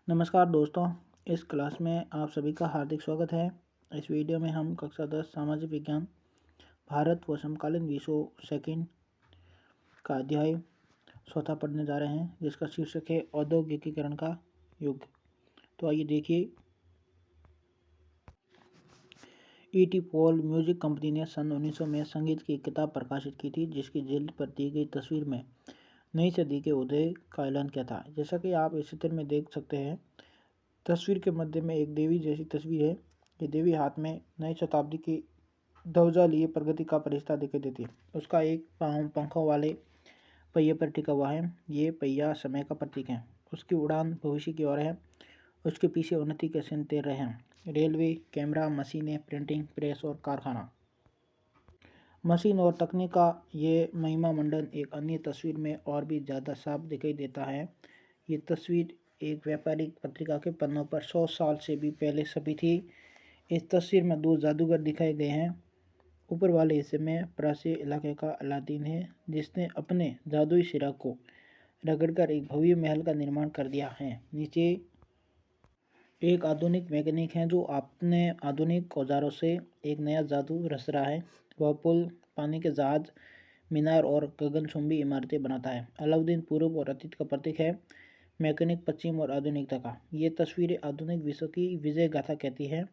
नमस्कार दोस्तों, इस क्लास में आप सभी का हार्दिक स्वागत है। इस वीडियो में हम कक्षा 10 सामाजिक विज्ञान भारत व समकालीन विश्व सेकंड का अध्याय चौथा पढ़ने जा रहे हैं, जिसका शीर्षक है औद्योगिकीकरण का युग। तो आइए देखिए। E.T. पॉल म्यूजिक कंपनी ने सन 1900 में संगीत की एक किताब प्रकाशित की थी, जिसकी जिल्द पर दी गई तस्वीर में नई सदी के उदय का ऐलान किया था। जैसा कि आप इस चित्र में देख सकते हैं, तस्वीर के मध्य में एक देवी जैसी तस्वीर है। ये देवी हाथ में नई शताब्दी की ध्वजा लिए प्रगति का परिश्ता दिखाई देती है। उसका एक पाँव पंखों वाले पहिए पर टिका हुआ है। ये पहिया समय का प्रतीक है। उसकी उड़ान भविष्य की ओर है। उसके पीछे उन्नति के सिंह तैर रहे हैं। रेलवे, कैमरा, मशीनें, प्रिंटिंग प्रेस और कारखाना। मशीन और तकनीक का ये महिमा मंडन एक अन्य तस्वीर में और भी ज़्यादा साफ दिखाई देता है। ये तस्वीर एक व्यापारिक पत्रिका के पन्नों पर 100 साल से भी पहले छपी थी। इस तस्वीर में दो जादूगर दिखाए गए हैं। ऊपर वाले हिस्से में प्राच्य इलाके का अलादीन है, जिसने अपने जादुई सिरा को रगड़कर एक भव्य महल का निर्माण कर दिया है। नीचे एक आधुनिक मैकेनिक है, जो अपने आधुनिक औजारों से एक नया जादू रच रहा है। वह पुल, पानी के जहाज, मीनार और गगनचुंबी इमारतें बनाता है। अलाउद्दीन पूर्व और अतीत का प्रतीक है। मैकेनिक पश्चिम और आधुनिकता का। ये तस्वीरें आधुनिक विश्व की विजय गाथा कहती है।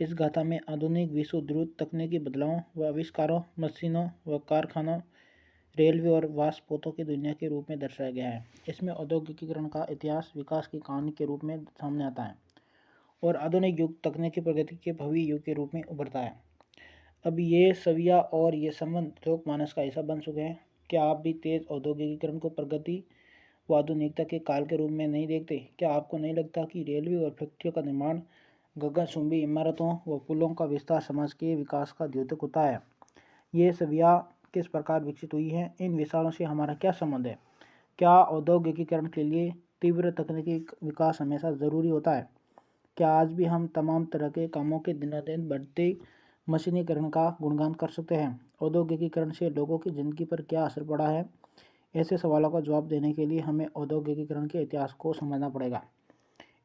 इस गाथा में आधुनिक विश्व द्रुत तकनीकी बदलावों व आविष्कारों, मशीनों व कारखानों, रेलवे और वाष्पोतों की दुनिया के रूप में दर्शाया गया है। इसमें औद्योगिकीकरण का इतिहास विकास की कहानी के रूप में सामने आता है और आधुनिक युग तकनीकी प्रगति के भव्य युग के रूप में उभरता है। अब ये छवियाँ और ये संबंध लोकमानस का हिस्सा बन चुके हैं। क्या आप भी तेज औद्योगिकीकरण को प्रगति व आधुनिकता के काल के रूप में नहीं देखते? क्या आपको नहीं लगता कि रेलवे और फैक्ट्रियों का निर्माण, गगनचुंबी इमारतों व पुलों का विस्तार समाज के विकास का द्योतक होता है? ये छवियाँ किस प्रकार विकसित हुई हैं? इन विचारों से हमारा क्या संबंध है? क्या औद्योगिकीकरण के लिए तीव्र तकनीकी विकास हमेशा ज़रूरी होता है? क्या आज भी हम तमाम तरह के कामों के दिनानुदिन बढ़ते मशीनीकरण का गुणगान कर सकते हैं? औद्योगिकीकरण से लोगों की ज़िंदगी पर क्या असर पड़ा है? ऐसे सवालों का जवाब देने के लिए हमें औद्योगिकीकरण के इतिहास को समझना पड़ेगा।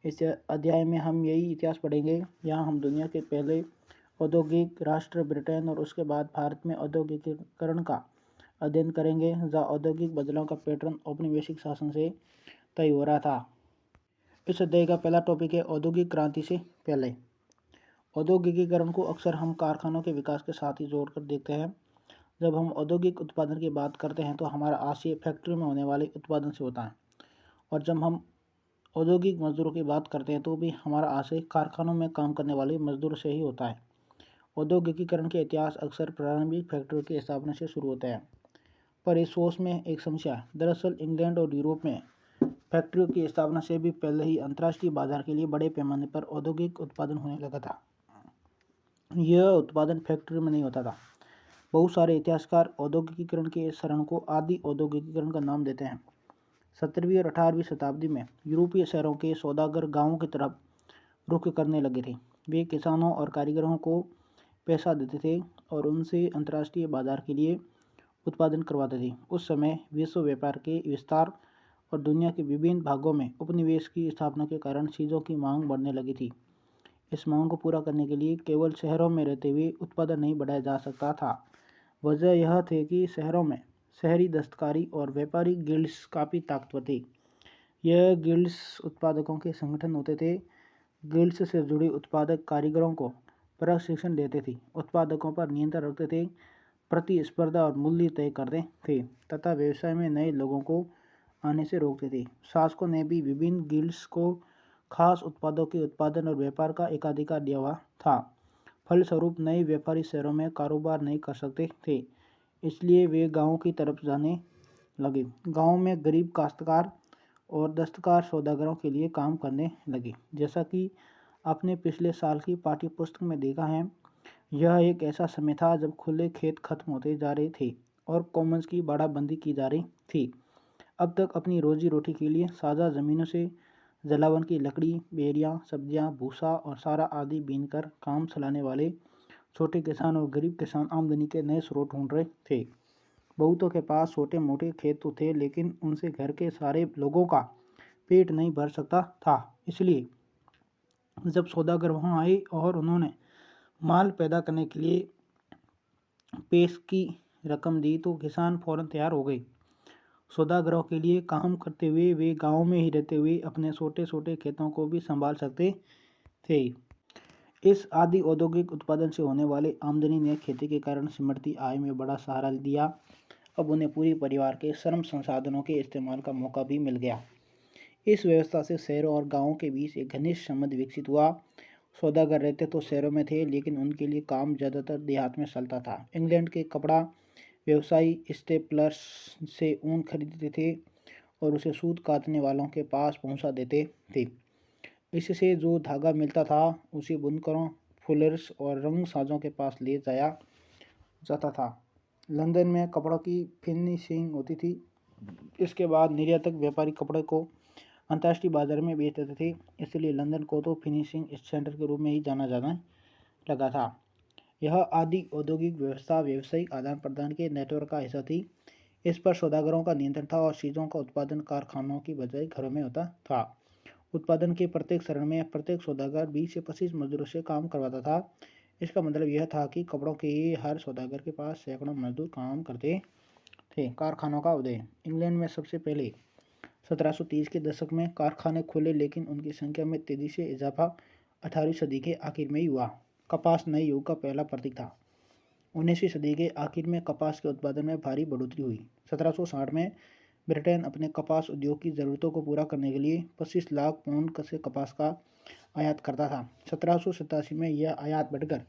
इस अध्याय में हम यही इतिहास पढ़ेंगे। यहाँ हम दुनिया के पहले औद्योगिक राष्ट्र ब्रिटेन और उसके बाद भारत में औद्योगिकीकरण का अध्ययन करेंगे, जहाँ औद्योगिक बदलाव का पैटर्न औपनिवेशिक शासन से तय हो रहा था। इस अध्याय का पहला टॉपिक है औद्योगिक क्रांति से पहले। औद्योगिकीकरण को अक्सर हम कारखानों के विकास के साथ ही जोड़कर देखते हैं। जब हम औद्योगिक उत्पादन की बात करते हैं तो हमारा आशय फैक्ट्री में होने वाले उत्पादन से होता है, और जब हम औद्योगिक मजदूरों की बात करते हैं तो भी हमारा आशय कारखानों में काम करने वाले मजदूर से ही होता है। औद्योगिकीकरण के इतिहास अक्सर प्रारंभिक फैक्ट्रियों की स्थापना से शुरू होते हैं, पर इस सोच में एक समस्या है। दरअसल इंग्लैंड और यूरोप में फैक्ट्रियों की स्थापना से भी पहले ही अंतर्राष्ट्रीय बाजार के लिए बड़े पैमाने पर औद्योगिक उत्पादन होने लगा था। यह उत्पादन फैक्ट्री में नहीं होता था। बहुत सारे इतिहासकार औद्योगिकीकरण के इस चरण को आदि औद्योगिकीकरण का नाम देते हैं। 17वीं और 18वीं शताब्दी में यूरोपीय शहरों के सौदागर गांवों की तरफ रुख करने लगे थे। वे किसानों और कारीगरों को पैसा देते थे और उनसे अंतर्राष्ट्रीय बाजार के लिए उत्पादन करवाते थे। उस समय विश्व व्यापार के विस्तार और दुनिया के विभिन्न भागों में उपनिवेश की स्थापना के कारण चीज़ों की मांग बढ़ने लगी थी। इस मांग को पूरा करने के लिए केवल शहरों में रहते हुए उत्पादन नहीं बढ़ाया जा सकता था। वजह यह थी कि शहरों में शहरी दस्तकारी और व्यापारी गिल्ड्स काफ़ी ताकतवर थे। यह गिल्ड्स उत्पादकों के संगठन होते थे। गिल्ड्स से जुड़े उत्पादक कारीगरों को प्रशिक्षण देते थे, उत्पादकों पर नियंत्रण रखते थे, प्रतिस्पर्धा और मूल्य तय करते थे तथा व्यवसाय में नए लोगों को आने से रोकते थे। शासकों ने भी विभिन्न गिल्ड्स को खास उत्पादों के उत्पादन और व्यापार का एकाधिकार दिया हुआ था। फलस्वरूप नए व्यापारी शहरों में कारोबार नहीं कर सकते थे, इसलिए वे गाँव की तरफ जाने लगे। गाँव में गरीब काश्तकार और दस्तकार सौदागरों के लिए काम करने लगे। जैसा कि आपने पिछले साल की पाठ्य पुस्तक में देखा है, यह एक ऐसा समय था जब खुले खेत खत्म होते जा रहे थे और कॉमन्स की बाड़ाबंदी की जा रही थी। अब तक अपनी रोजी रोटी के लिए साझा ज़मीनों से जलावन की लकड़ी, बेरियां, सब्जियां, भूसा और सारा आदि बीनकर काम चलाने वाले छोटे किसान और गरीब किसान आमदनी के नए स्रोत ढूंढ रहे थे। बहुतों के पास छोटे मोटे खेत तो थे, लेकिन उनसे घर के सारे लोगों का पेट नहीं भर सकता था। इसलिए जब सौदागर वहां आए और उन्होंने माल पैदा करने के लिए पेश की रकम दी तो किसान फौरन तैयार हो गए। सौदागरों के लिए काम करते हुए वे गांव में ही रहते हुए अपने छोटे छोटे खेतों को भी संभाल सकते थे। इस आदि औद्योगिक उत्पादन से होने वाले आमदनी ने खेती के कारण सिमटती आय में बड़ा सहारा दिया। अब उन्हें पूरे परिवार के श्रम संसाधनों के इस्तेमाल का मौका भी मिल गया। इस व्यवस्था से शहरों और गांवों के बीच एक घनिष्ठ संबंध विकसित हुआ। सौदागर रहते तो शहरों में थे, लेकिन उनके लिए काम ज़्यादातर देहात में चलता था। इंग्लैंड के कपड़ा व्यवसायी स्टेपलर्स से ऊन खरीदते थे और उसे सूत काटने वालों के पास पहुंचा देते थे। इससे जो धागा मिलता था उसे बुनकरों, फुलर्स और रंग साजों के पास ले जाया जाता था। लंदन में कपड़ों की फिनिशिंग होती थी। इसके बाद निर्यातक व्यापारी कपड़े को अंतर्राष्ट्रीय बाजार में बेच देते थे। इसलिए लंदन को तो फिनिशिंग सेंटर के रूप में ही जाना जाने लगा था। यह आदि औद्योगिक व्यवस्था व्यावसायिक आदान प्रदान के नेटवर्क का हिस्सा थी। इस पर सौदागरों का नियंत्रण था और चीज़ों का उत्पादन कारखानों की बजाय घरों में होता था। उत्पादन के प्रत्येक चरण में प्रत्येक सौदागर 20 से 25 मजदूरों से काम करवाता था। इसका मतलब यह था कि कपड़ों के हर सौदागर के पास सैकड़ों मजदूर काम करते थे। कारखानों का उदय। इंग्लैंड में सबसे पहले 1730 के दशक में कारखाने खुले, लेकिन उनकी संख्या में तेजी से इजाफा 18वीं सदी के आखिर में ही हुआ। कपास नए युग का पहला प्रतीक था। 19वीं सदी के आखिर में कपास के उत्पादन में भारी बढ़ोतरी हुई। 1760 में ब्रिटेन अपने कपास उद्योग की ज़रूरतों को पूरा करने के लिए 25 लाख पाउंड से कपास का आयात करता था। 1787 में यह आयात बढ़कर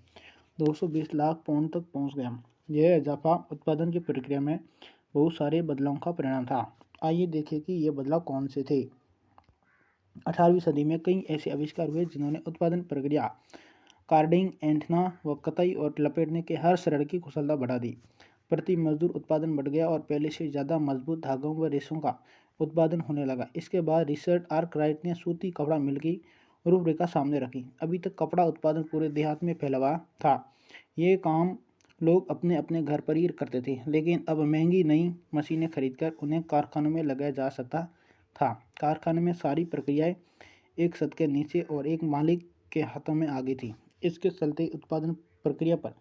220 लाख पाउंड तक पहुंच गया। यह इजाफा उत्पादन की प्रक्रिया में बहुत सारे बदलावों का परिणाम था। आइए देखें कि ये बदलाव कौन से थे। 18वीं सदी में कई ऐसे आविष्कार हुए जिन्होंने उत्पादन प्रक्रिया, कार्डिंग, ऐंठना व कताई और लपेटने के हर चरण की कुशलता बढ़ा दी। प्रति मजदूर उत्पादन बढ़ गया और पहले से ज़्यादा मजबूत धागों व रेशों का उत्पादन होने लगा। इसके बाद रिचर्ड आर्कराइट ने सूती कपड़ा मिल की रूपरेखा सामने रखी। अभी तक कपड़ा उत्पादन पूरे देहात में फैला हुआ था। ये काम लोग अपने अपने घर पर ही करते थे, लेकिन अब महंगी नई मशीनें खरीदकर उन्हें कारखानों में लगाया जा सकता था। कारखाने में सारी प्रक्रियाएं एक छत के नीचे और एक मालिक के हाथों में आ गई थी। इसके चलते उत्पादन प्रक्रिया पर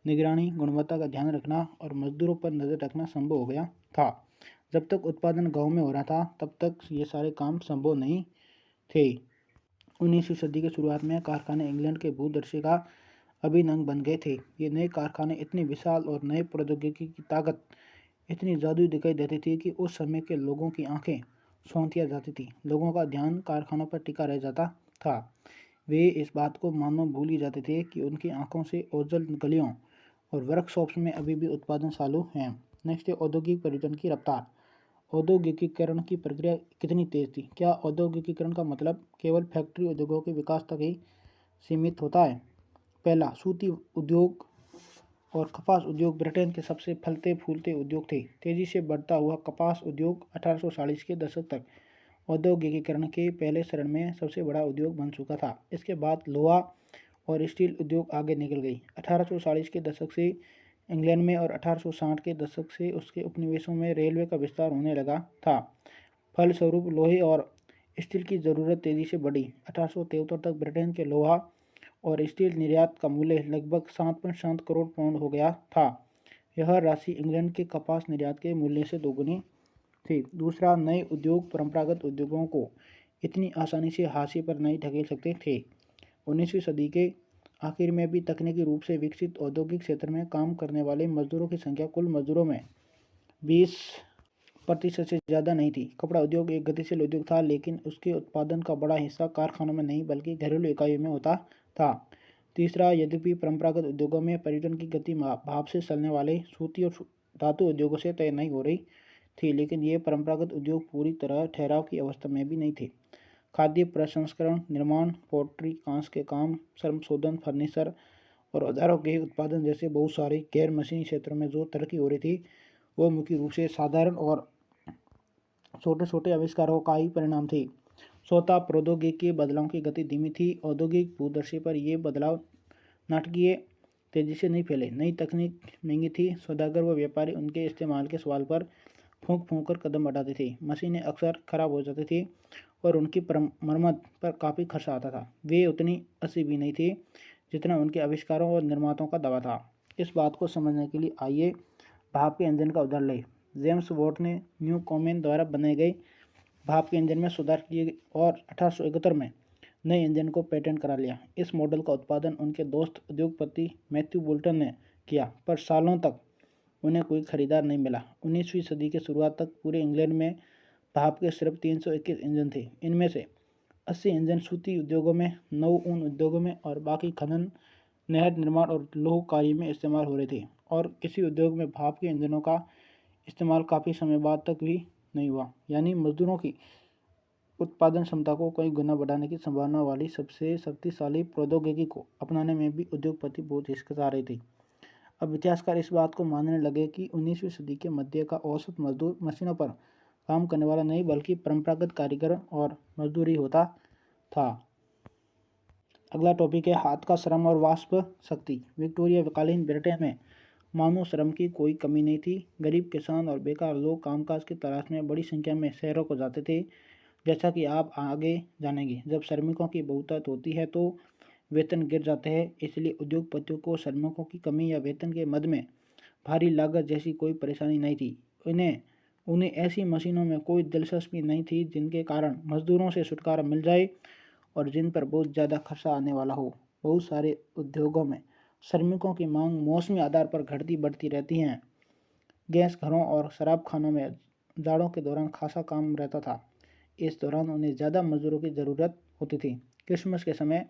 निगरानी, गुणवत्ता का ध्यान रखना और मजदूरों पर नज़र रखना संभव हो गया था। जब तक उत्पादन गांव में हो रहा था तब तक ये सारे काम संभव नहीं थे। 19वीं सदी की शुरुआत में कारखाने इंग्लैंड के भूदृश्य का अभिन्न अंग बन गए थे। ये नए कारखाने इतने विशाल और नए प्रौद्योगिकी की ताकत इतनी जादुई दिखाई देती थी कि उस समय के लोगों की आंखें सौंधिया जाती थी। लोगों का ध्यान कारखानों पर टिका रह जाता था। वे इस बात को मानो भूल ही जाते थे कि उनकी आंखों से ओझल गलियों और वर्कशॉप्स में अभी भी उत्पादन चालू हैं। नेक्स्ट है औद्योगिक परिवर्तन की रफ्तार। औद्योगिकीकरण की प्रक्रिया कितनी तेज थी। क्या औद्योगिकीकरण का मतलब केवल फैक्ट्री उद्योगों के विकास तक ही सीमित होता है? पहला, सूती उद्योग और कपास उद्योग ब्रिटेन के सबसे फलते फूलते उद्योग थे। तेजी से बढ़ता हुआ कपास उद्योग 1840 के दशक तक औद्योगिकीकरण के पहले चरण में सबसे बड़ा उद्योग बन चुका था। इसके बाद लोहा और स्टील उद्योग आगे निकल गई। 1840 के दशक से इंग्लैंड में और 1860 के दशक से उसके उपनिवेशों में रेलवे का विस्तार होने लगा था। फलस्वरूप लोहे और स्टील की ज़रूरत तेज़ी से बढ़ी। 1873 तक ब्रिटेन के लोहा और स्टील निर्यात का मूल्य लगभग 7.7 करोड़ पाउंड हो गया था। यह राशि इंग्लैंड के कपास निर्यात के मूल्य से दोगुनी थी। दूसरा, नए उद्योग परंपरागत उद्योगों को इतनी आसानी से हाशिए पर नहीं ढकेल सकते थे। 19वीं सदी के आखिर में भी तकनीकी रूप से विकसित औद्योगिक क्षेत्र में काम करने वाले मजदूरों की संख्या कुल मजदूरों में 20% से ज़्यादा नहीं थी। कपड़ा उद्योग एक गतिशील उद्योग था, लेकिन उसके उत्पादन का बड़ा हिस्सा कारखानों में नहीं बल्कि घरेलू इकाइयों में होता था। तीसरा, यद्यपि परंपरागत उद्योगों में पर्यटन की गति भाप से चलने वाले सूती और धातु उद्योगों से तय नहीं हो रही थी, लेकिन ये परंपरागत उद्योग पूरी तरह ठहराव की अवस्था में भी नहीं थे। खाद्य प्रसंस्करण, निर्माण, पोल्ट्री, कांस के काम, श्रम शोधन, फर्नीचर और औजारों के उत्पादन जैसे बहुत सारे गैर मशीनी क्षेत्रों में जो तरक्की हो रही थी वो मुख्य रूप से साधारण और छोटे छोटे आविष्कारों का ही परिणाम थी। चौथा, प्रौद्योगिकी बदलाव की गति धीमी थी। औद्योगिक भूदृश्य पर ये बदलाव नाटकीय तेजी से नहीं फैले। नई तकनीक महंगी थी। सौदागर व व्यापारी उनके इस्तेमाल के सवाल पर फूंक फूंक कर कदम बढ़ाते थे। मशीनें अक्सर खराब हो जाती थी और उनकी मरम्मत पर काफ़ी खर्च आता था। वे उतनी अच्छी भी नहीं थी जितना उनके आविष्कारों और निर्माताओं का दावा था। इस बात को समझने के लिए आइए भाप के इंजन का उदाहरण लें। जेम्स वॉट ने न्यू कॉमेन द्वारा बनाए गए भाप के इंजन में सुधार किए और 1871 में नए इंजन को पेटेंट करा लिया। इस मॉडल का उत्पादन उनके दोस्त उद्योगपति मैथ्यू बोल्टन ने किया, पर सालों तक उन्हें कोई खरीदार नहीं मिला। 19वीं सदी के शुरुआत तक पूरे इंग्लैंड में भाप के सिर्फ 321 इंजन थे। इनमें से 80 इंजन सूती उद्योगों में, 9 ऊन उद्योगों में और बाकी खनन, नहर निर्माण और लौह कार्य में इस्तेमाल हो रहे थे। और किसी उद्योग में भाप के इंजनों का इस्तेमाल काफ़ी समय बाद तक भी नहीं हुआ, यानी मजदूरों की उत्पादन क्षमता को कई गुना बढ़ाने की संभावना वाली सबसे शक्तिशाली प्रौद्योगिकी को अपनाने में भी उद्योगपति बहुत हिचकिचा रहे थे। अब इतिहासकार इस बात को मानने लगे कि 19वीं सदी के मध्य का औसत मजदूर मशीनों पर काम करने वाला नहीं बल्कि परंपरागत कारीगर और मजदूर ही होता था। अगला टॉपिक है हाथ का श्रम और वाष्प शक्ति। विक्टोरिया कालीन ब्रिटेन में मानव श्रम की कोई कमी नहीं थी। गरीब किसान और बेकार लोग कामकाज की तलाश में बड़ी संख्या में शहरों को जाते थे। जैसा कि आप आगे जानेंगे, जब श्रमिकों की बहुतायत होती है तो वेतन गिर जाते हैं। इसलिए उद्योगपतियों को श्रमिकों की कमी या वेतन के मद में भारी लागत जैसी कोई परेशानी नहीं थी। उन्हें ऐसी मशीनों में कोई दिलचस्पी नहीं थी जिनके कारण मजदूरों से छुटकारा मिल जाए और जिन पर बहुत ज़्यादा खर्चा आने वाला हो। बहुत सारे उद्योगों में श्रमिकों की मांग मौसमी आधार पर घटती बढ़ती रहती हैं। गैस घरों और शराब खानों में जाड़ों के दौरान खासा काम रहता था। इस दौरान उन्हें ज़्यादा मजदूरों की ज़रूरत होती थी। क्रिसमस के समय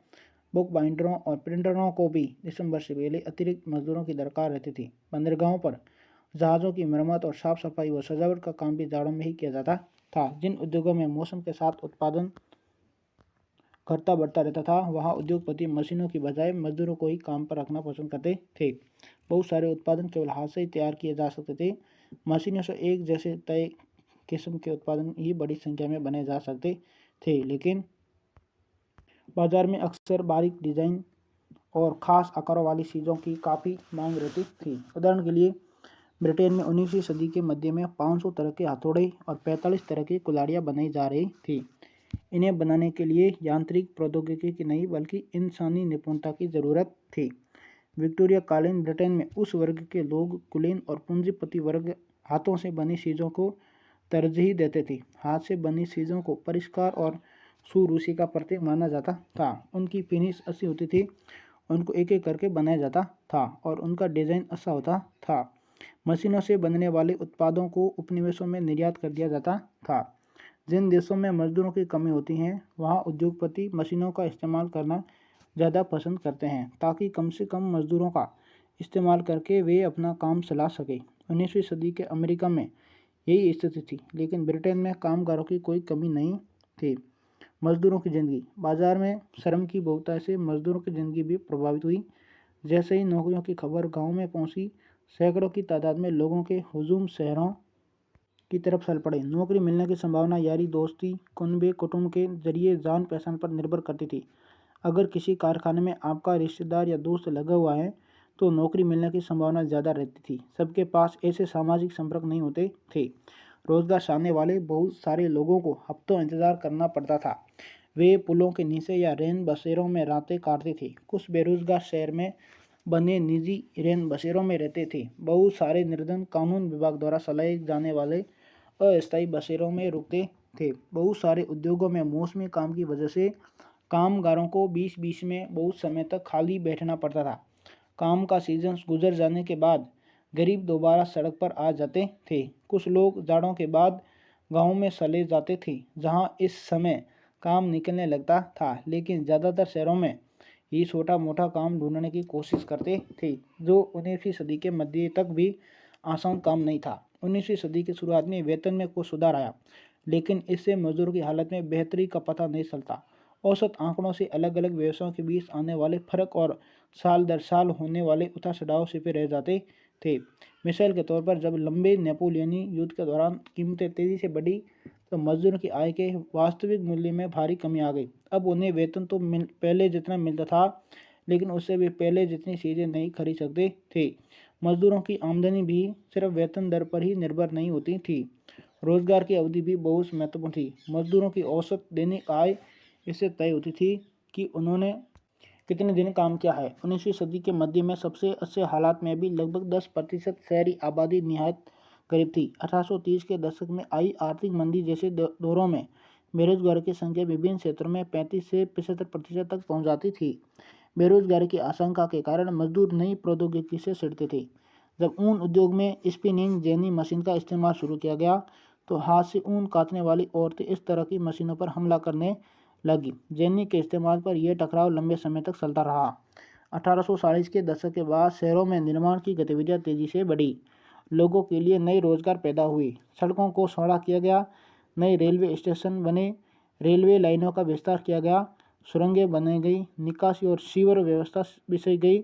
बुक बाइंडरों और प्रिंटरों को भी दिसंबर से पहले अतिरिक्त मजदूरों की दरकार रहती थी। बंदरगाहों पर जहाज़ों की मरम्मत और साफ सफाई व सजावट का काम भी जाड़ों में ही किया जाता था। जिन उद्योगों में मौसम के साथ उत्पादन घटता बढ़ता रहता था, वहाँ उद्योगपति मशीनों की बजाय मजदूरों को ही काम पर रखना पसंद करते थे। बहुत सारे उत्पादन केवल हाथ से ही तैयार किए जा सकते थे। मशीनों से एक जैसे तय किस्म के उत्पादन ही बड़ी संख्या में बने जा सकते थे, लेकिन बाजार में अक्सर बारीक डिजाइन और ख़ास आकारों वाली चीज़ों की काफ़ी मांग रहती थी। उदाहरण के लिए ब्रिटेन में 19वीं सदी के मध्य में 500 तरह के हथौड़े और 45 तरह की कुल्हाड़ियाँ बनाई जा रही थी। इन्हें बनाने के लिए यांत्रिक प्रौद्योगिकी की नहीं बल्कि इंसानी निपुणता की ज़रूरत थी। विक्टोरिया कालीन ब्रिटेन में उस वर्ग के लोग, कुलीन और पूंजीपति वर्ग, हाथों से बनी चीज़ों को तरजीह देते थे। हाथ से बनी चीज़ों को परिष्कार और सुरुचि का प्रतीक माना जाता था। उनकी फिनिश अच्छी होती थी, उनको एक एक करके बनाया जाता था और उनका डिज़ाइन अच्छा होता था। मशीनों से बनने वाले उत्पादों को उपनिवेशों में निर्यात कर दिया जाता था। जिन देशों में मजदूरों की कमी होती है, वहाँ उद्योगपति मशीनों का इस्तेमाल करना ज़्यादा पसंद करते हैं ताकि कम से कम मजदूरों का इस्तेमाल करके वे अपना काम चला सके। 19वीं सदी के अमेरिका में यही स्थिति थी, लेकिन ब्रिटेन में कामगारों की कोई कमी नहीं थी। मजदूरों की ज़िंदगी। बाजार में श्रम की बहुतायत से मजदूरों की ज़िंदगी भी प्रभावित हुई। जैसे ही नौकरियों की खबर गांव में पहुंची, सैकड़ों की तादाद में लोगों के हुजूम शहरों की तरफ चल पड़े। नौकरी मिलने की संभावना यारी दोस्ती, कुटुंब के जरिए जान पहचान पर निर्भर करती थी। अगर किसी कारखाने में आपका रिश्तेदार या दोस्त लगा हुआ है तो नौकरी मिलने की संभावना ज़्यादा रहती थी। सबके पास ऐसे सामाजिक संपर्क नहीं होते थे। रोजगार चाहने वाले बहुत सारे लोगों को हफ्तों इंतजार करना पड़ता था। वे पुलों के नीचे या रेन बसेरों में रातें काटते थे। कुछ बेरोजगार शहर में बने निजी रेन बसेरों में रहते थे। बहुत सारे निर्धन कानून विभाग द्वारा चलाए जाने वाले अस्थायी बसेरों में रुकते थे। बहुत सारे उद्योगों में मौसमी काम की वजह से कामगारों को बीच बीच में बहुत समय तक खाली बैठना पड़ता था। काम का सीजन गुजर जाने के बाद गरीब दोबारा सड़क पर आ जाते थे। कुछ लोग जाड़ों के बाद गाँव में चले जाते थे जहाँ इस समय काम निकलने लगता था, लेकिन ज़्यादातर शहरों में ही छोटा मोटा काम ढूंढने की कोशिश करते थे, जो 19वीं सदी के मध्य तक भी आसान काम नहीं था। 19वीं सदी की शुरुआत में वेतन में कुछ सुधार आया, लेकिन इससे मजदूर की हालत में बेहतरी का पता नहीं चलता। औसत आंकड़ों से अलग अलग व्यवसायों के बीच आने वाले फर्क और साल दर साल होने वाले उतार चढ़ाव छिपे रह जाते थे। मिसाल के तौर पर जब लंबे नेपोलियनी युद्ध के दौरान कीमतें तेजी से बढ़ी तो मजदूरों की आय के वास्तविक मूल्य में भारी कमी आ गई। अब उन्हें वेतन तो पहले जितना मिलता था, लेकिन उससे भी पहले जितनी चीज़ें नहीं खरीद सकते थे। मजदूरों की आमदनी भी सिर्फ वेतन दर पर ही निर्भर नहीं होती थी। रोजगार की अवधि भी बहुत महत्वपूर्ण थी। मजदूरों की औसत दैनिक आय इससे तय होती थी कि उन्होंने कितने दिन काम किया है। 19वीं सदी के मध्य में सबसे अच्छे हालात में भी लगभग 10% शहरी आबादी निहायत गरीब थी। 1830 के दशक में आई आर्थिक मंदी जैसे दौरों में बेरोजगारों की संख्या विभिन्न क्षेत्रों में 35 से 75% तक पहुंच जाती थी। बेरोजगारी की आशंका के कारण मजदूर नई प्रौद्योगिकी से सिड़ते थे। जब ऊन उद्योग में स्पिनिंग जेनी मशीन का इस्तेमाल शुरू किया गया तो हाथ से ऊन काटने वाली औरतें इस तरह की मशीनों पर हमला करने लगी। जेनी के इस्तेमाल पर यह टकराव लंबे समय तक चलता रहा। 1840 के दशक के बाद शहरों में निर्माण की गतिविधियां तेजी से बढ़ी। लोगों के लिए नए रोजगार पैदा हुए, सड़कों को चौड़ा किया गया, नए रेलवे स्टेशन बने, रेलवे लाइनों का विस्तार किया गया, सुरंगें बनाई गई, निकासी और सीवर व्यवस्था बिछाई गई,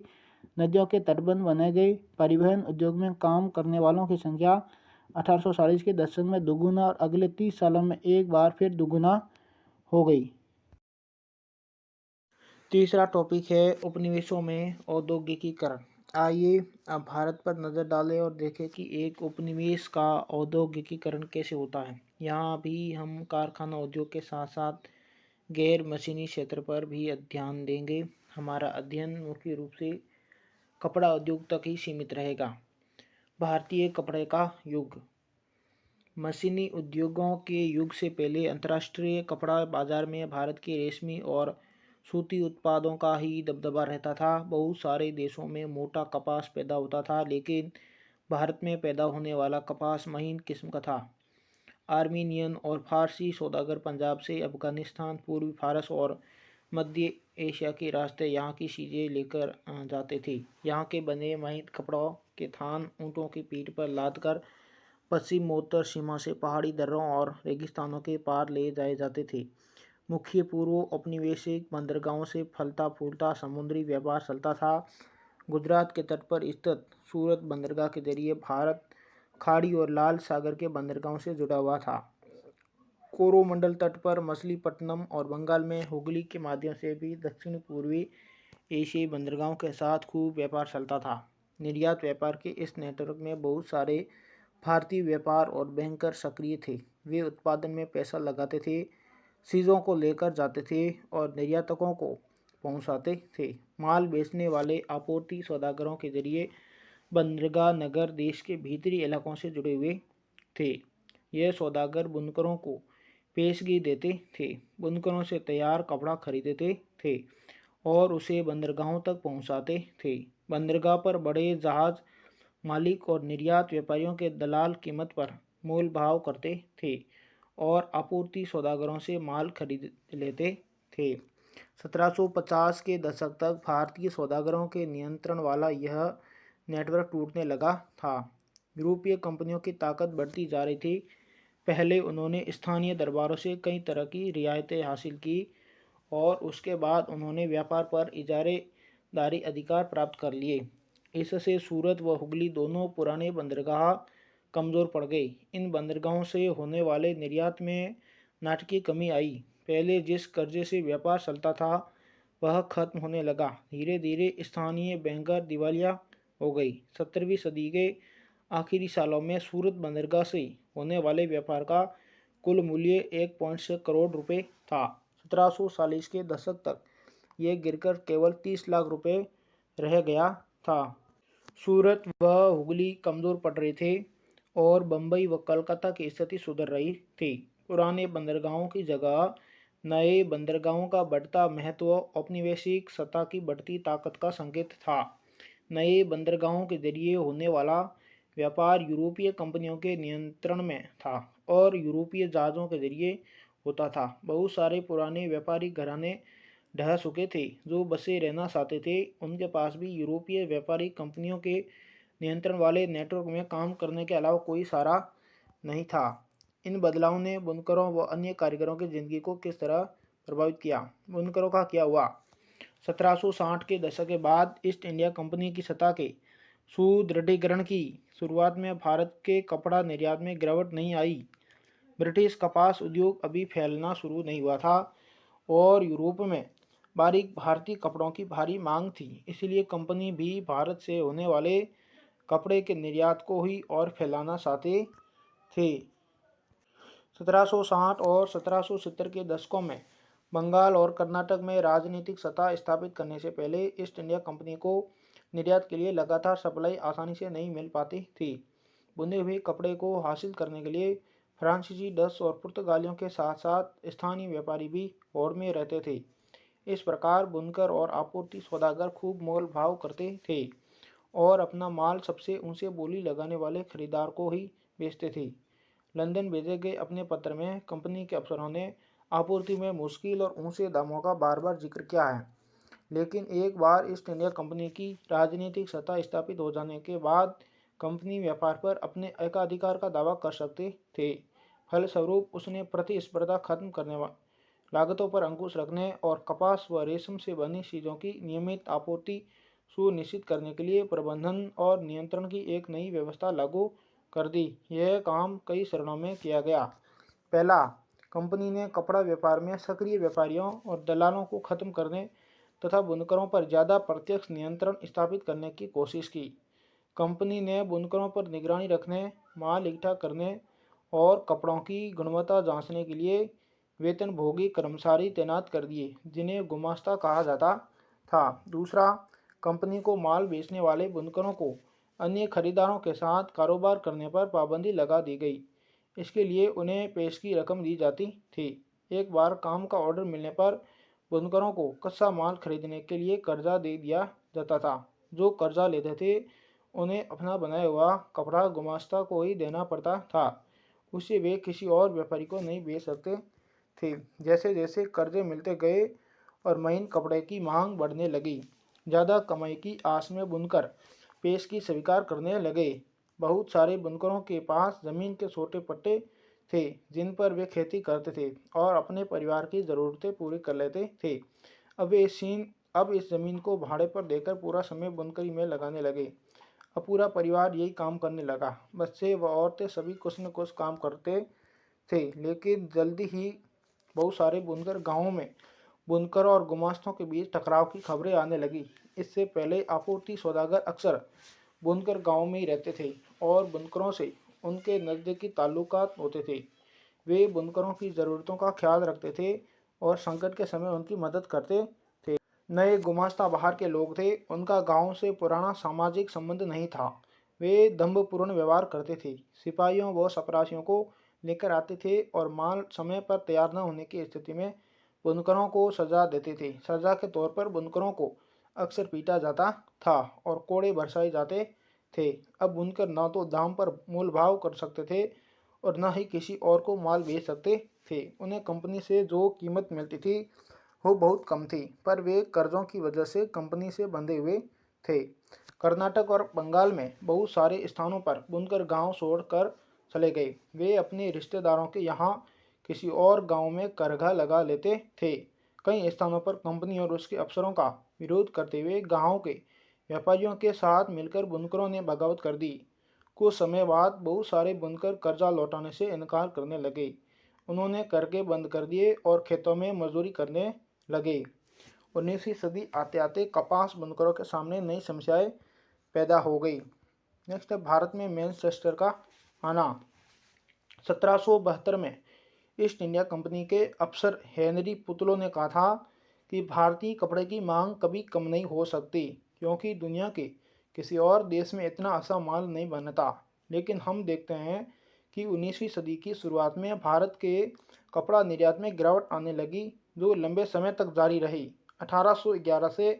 नदियों के तटबंध बनाए गए। परिवहन उद्योग में काम करने वालों की संख्या 1840 के दशक में दोगुना और अगले 30 सालों में एक बार फिर दोगुना हो गई। तीसरा टॉपिक है उपनिवेशों में औद्योगिकीकरण। आइए अब भारत पर नज़र डालें और देखें कि एक उपनिवेश का औद्योगिकीकरण कैसे होता है। यहाँ भी हम कारखाना उद्योग के साथ साथ गैर मशीनी क्षेत्र पर भी ध्यान देंगे। हमारा अध्ययन मुख्य रूप से कपड़ा उद्योग तक ही सीमित रहेगा। भारतीय कपड़े का युग। मशीनी उद्योगों के युग से पहले अंतर्राष्ट्रीय कपड़ा बाजार में भारत के रेशमी और सूती उत्पादों का ही दबदबा रहता था। बहुत सारे देशों में मोटा कपास पैदा होता था, लेकिन भारत में पैदा होने वाला कपास महीन किस्म का था। आर्मीनियन और फारसी सौदागर पंजाब से अफगानिस्तान, पूर्वी फारस और मध्य एशिया के रास्ते यहाँ की चीज़ें लेकर जाते थे। यहाँ के बने महीन कपड़ों के थान ऊँटों की पीठ पर लाद कर पश्चिमोत्तर सीमा से पहाड़ी दर्रों और रेगिस्तानों के पार ले जाए जाते थे। मुख्य पूर्व औपनिवेशिक बंदरगाहों से फलता फूलता समुद्री व्यापार चलता था। गुजरात के तट पर स्थित सूरत बंदरगाह के जरिए भारत खाड़ी और लाल सागर के बंदरगाहों से जुड़ा हुआ था। कोरोमंडल तट पर मछलीपट्टनम और बंगाल में हुगली के माध्यम से भी दक्षिण पूर्वी एशियाई बंदरगाहों के साथ खूब व्यापार चलता था। निर्यात व्यापार के इस नेटवर्क में बहुत सारे भारतीय व्यापार और बैंकर सक्रिय थे। वे उत्पादन में पैसा लगाते थे, चीज़ों को लेकर जाते थे और निर्यातकों को पहुंचाते थे। माल बेचने वाले आपूर्ति सौदागरों के जरिए बंदरगाह नगर देश के भीतरी इलाकों से जुड़े हुए थे। यह सौदागर बुनकरों को पेशगी देते थे, बुनकरों से तैयार कपड़ा खरीदते थे और उसे बंदरगाहों तक पहुंचाते थे। बंदरगाह पर बड़े जहाज मालिक और निर्यात व्यापारियों के दलाल कीमत पर मोल भाव करते थे और आपूर्ति सौदागरों से माल खरीद लेते थे। 1750 के दशक तक भारतीय सौदागरों के नियंत्रण वाला यह नेटवर्क टूटने लगा था। यूरोपीय कंपनियों की ताकत बढ़ती जा रही थी। पहले उन्होंने स्थानीय दरबारों से कई तरह की रियायतें हासिल की और उसके बाद उन्होंने व्यापार पर इजारेदारी अधिकार प्राप्त कर लिए। इससे सूरत व हुगली दोनों पुराने बंदरगाह कमज़ोर पड़ गए। इन बंदरगाहों से होने वाले निर्यात में नाटकीय कमी आई। पहले जिस कर्जे से व्यापार चलता था वह खत्म होने लगा। धीरे धीरे स्थानीय बैंकर दिवालिया हो गई। 17वीं सदी के आखिरी सालों में सूरत बंदरगाह से होने वाले व्यापार का कुल मूल्य 1.6 करोड़ रुपए था। 1740 के दशक तक यह गिरकर केवल 30 लाख रुपए रह गया था। सूरत व हुगली कमज़ोर पड़ रहे थे और बम्बई व कलकत्ता की स्थिति सुधर रही थी। पुराने बंदरगाहों की जगह नए बंदरगाहों का बढ़ता महत्व औपनिवेशिक सत्ता की बढ़ती ताकत का संकेत था। नए बंदरगाहों के जरिए होने वाला व्यापार यूरोपीय कंपनियों के नियंत्रण में था और यूरोपीय जहाज़ों के जरिए होता था। बहुत सारे पुराने व्यापारी घराने ढह चुके थे जो बसे रहना चाहते थे। उनके पास भी यूरोपीय व्यापारी कंपनियों के नियंत्रण वाले नेटवर्क में काम करने के अलावा कोई सारा नहीं था। इन बदलावों ने बुनकरों व अन्य कारीगरों की ज़िंदगी को किस तरह प्रभावित किया। बुनकरों का क्या हुआ। 1760 के दशक के बाद ईस्ट इंडिया कंपनी की सत्ता के सुदृढ़ीकरण की शुरुआत में भारत के कपड़ा निर्यात में गिरावट नहीं आई। ब्रिटिश कपास उद्योग अभी फैलना शुरू नहीं हुआ था और यूरोप में बारीक भारतीय कपड़ों की भारी मांग थी। इसलिए कंपनी भी भारत से होने वाले कपड़े के निर्यात को ही और फैलाना चाहते थे। 1760 और 1770 के दशकों में बंगाल और कर्नाटक में राजनीतिक सत्ता स्थापित करने से पहले ईस्ट इंडिया कंपनी को निर्यात के लिए लगातार सप्लाई आसानी से नहीं मिल पाती थी। बुने हुए कपड़े को हासिल करने के लिए फ्रांसीसी, डच और पुर्तगालियों के साथ साथ स्थानीय व्यापारी भी होड़ में रहते थे। इस प्रकार बुनकर और आपूर्ति सौदागर खूब मोल भाव करते थे और अपना माल सबसे ऊंचे बोली लगाने वाले खरीदार को ही बेचते थे। लंदन भेजे गए अपने पत्र में कंपनी के अफसरों ने आपूर्ति में मुश्किल और ऊंचे दामों का बार बार जिक्र किया है। लेकिन एक बार ईस्ट इंडिया कंपनी की राजनीतिक सत्ता स्थापित हो जाने के बाद कंपनी व्यापार पर अपने एकाधिकार का दावा कर सकते थे। फलस्वरूप उसने प्रतिस्पर्धा खत्म करने, लागतों पर अंकुश रखने और कपास व रेशम से बनी चीज़ों की नियमित आपूर्ति सुनिश्चित करने के लिए प्रबंधन और नियंत्रण की एक नई व्यवस्था लागू कर दी। यह काम कई चरणों में किया गया। पहला, कंपनी ने कपड़ा व्यापार में सक्रिय व्यापारियों और दलालों को खत्म करने तथा बुनकरों पर ज़्यादा प्रत्यक्ष नियंत्रण स्थापित करने की कोशिश की। कंपनी ने बुनकरों पर निगरानी रखने, माल इकट्ठा करने और कपड़ों की गुणवत्ता जांचने के लिए वेतनभोगी कर्मचारी तैनात कर दिए, जिन्हें गुमास्ता कहा जाता था। दूसरा, कंपनी को माल बेचने वाले बुनकरों को अन्य खरीदारों के साथ कारोबार करने पर पाबंदी लगा दी गई। इसके लिए उन्हें पेश की रकम दी जाती थी। एक बार काम का ऑर्डर मिलने पर बुनकरों को कच्चा माल खरीदने के लिए कर्जा दे दिया जाता था। जो कर्जा लेते थे उन्हें अपना बनाया हुआ कपड़ा गुमास्ता को ही देना पड़ता था, उसे वे किसी और व्यापारी को नहीं बेच सकते थे। जैसे जैसे कर्जे मिलते गए और महीन कपड़े की मांग बढ़ने लगी, ज़्यादा कमाई की आस में बुनकर पेश की स्वीकार करने लगे। बहुत सारे बुनकरों के पास ज़मीन के छोटे पट्टे थे जिन पर वे खेती करते थे और अपने परिवार की ज़रूरतें पूरी कर लेते थे। अब इस ज़मीन को भाड़े पर देकर पूरा समय बुनकरी में लगाने लगे। अब पूरा परिवार यही काम करने लगा। बच्चे व औरतें सभी कुछ न कुछ काम करते थे। लेकिन जल्दी ही बहुत सारे बुनकर गाँवों में बुनकर और गुमास्तों के बीच टकराव की खबरें आने लगी। इससे पहले आपूर्ति सौदागर अक्सर बुनकर गाँव में ही रहते थे और बुनकरों से उनके नज़दीकी ताल्लुकात होते थे। वे बुनकरों की ज़रूरतों का ख्याल रखते थे और संकट के समय उनकी मदद करते थे। नए गुमास्ता बाहर के लोग थे, उनका गांव से पुराना सामाजिक संबंध नहीं था। वे दंभपूर्ण व्यवहार करते थे, सिपाहियों व चपरासियों को लेकर आते थे और माल समय पर तैयार न होने की स्थिति में बुनकरों को सजा देते थे। सजा के तौर पर बुनकरों को अक्सर पीटा जाता था और कोड़े बरसाए जाते थे। अब बुनकर न तो दाम पर मोल भाव कर सकते थे और न ही किसी और को माल बेच सकते थे। उन्हें कंपनी से जो कीमत मिलती थी वो बहुत कम थी, पर वे कर्जों की वजह से कंपनी से बंधे हुए थे। कर्नाटक और बंगाल में बहुत सारे स्थानों पर बुनकर गांव छोड़कर चले गए। वे अपने रिश्तेदारों के यहाँ किसी और गांव में करघा लगा लेते थे। कई स्थानों पर कंपनी और उसके अफसरों का विरोध करते हुए गांव के व्यापारियों के साथ मिलकर बुनकरों ने बगावत कर दी। कुछ समय बाद बहुत सारे बुनकर कर्जा लौटाने से इनकार करने लगे। उन्होंने करके बंद कर दिए और खेतों में मजदूरी करने लगे। 19वीं सदी आते आते कपास बुनकरों के सामने नई समस्याएं पैदा हो गई। नेक्स्ट है भारत में मैनचेस्टर का आना। 1772 में ईस्ट इंडिया कंपनी के अफसर हेनरी पुतलो ने कहा था कि भारतीय कपड़े की मांग कभी कम नहीं हो सकती, क्योंकि दुनिया के किसी और देश में इतना अच्छा माल नहीं बनता। लेकिन हम देखते हैं कि 19वीं सदी की शुरुआत में भारत के कपड़ा निर्यात में गिरावट आने लगी, जो लंबे समय तक जारी रही। 1811 से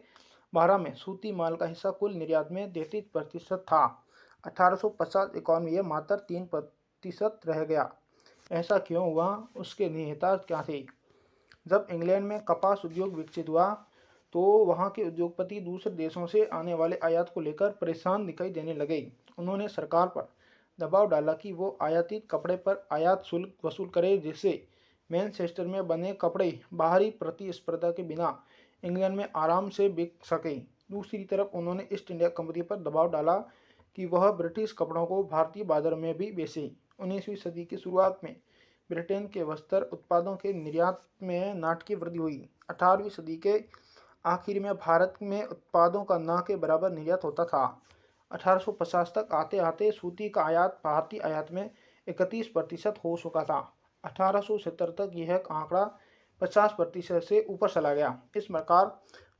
12 में सूती माल का हिस्सा कुल निर्यात में 33% था। 1850-51 में यह मात्र 3% रह गया। ऐसा क्यों हुआ, उसके निहितार्थ क्या थे? जब इंग्लैंड में कपास उद्योग विकसित हुआ तो वहाँ के उद्योगपति दूसरे देशों से आने वाले आयात को लेकर परेशान दिखाई देने लगे। उन्होंने सरकार पर दबाव डाला कि वो आयातित कपड़े पर आयात शुल्क वसूल करे, जिससे मैनचेस्टर में बने कपड़े बाहरी प्रतिस्पर्धा के बिना इंग्लैंड में आराम से बिक सके। दूसरी तरफ उन्होंने ईस्ट इंडिया कंपनी पर दबाव डाला कि वह ब्रिटिश कपड़ों को भारतीय बाजार में भी बेचे। 19वीं सदी की शुरुआत में ब्रिटेन के वस्त्र उत्पादों के निर्यात में नाटकीय वृद्धि हुई। 18वीं सदी के आखिर में भारत में उत्पादों का न के बराबर निर्यात होता था। 1850 तक आते आते सूती का आयात भारतीय आयात में 31% हो चुका था। 1870 तक यह आंकड़ा 50% से ऊपर चला गया। इस प्रकार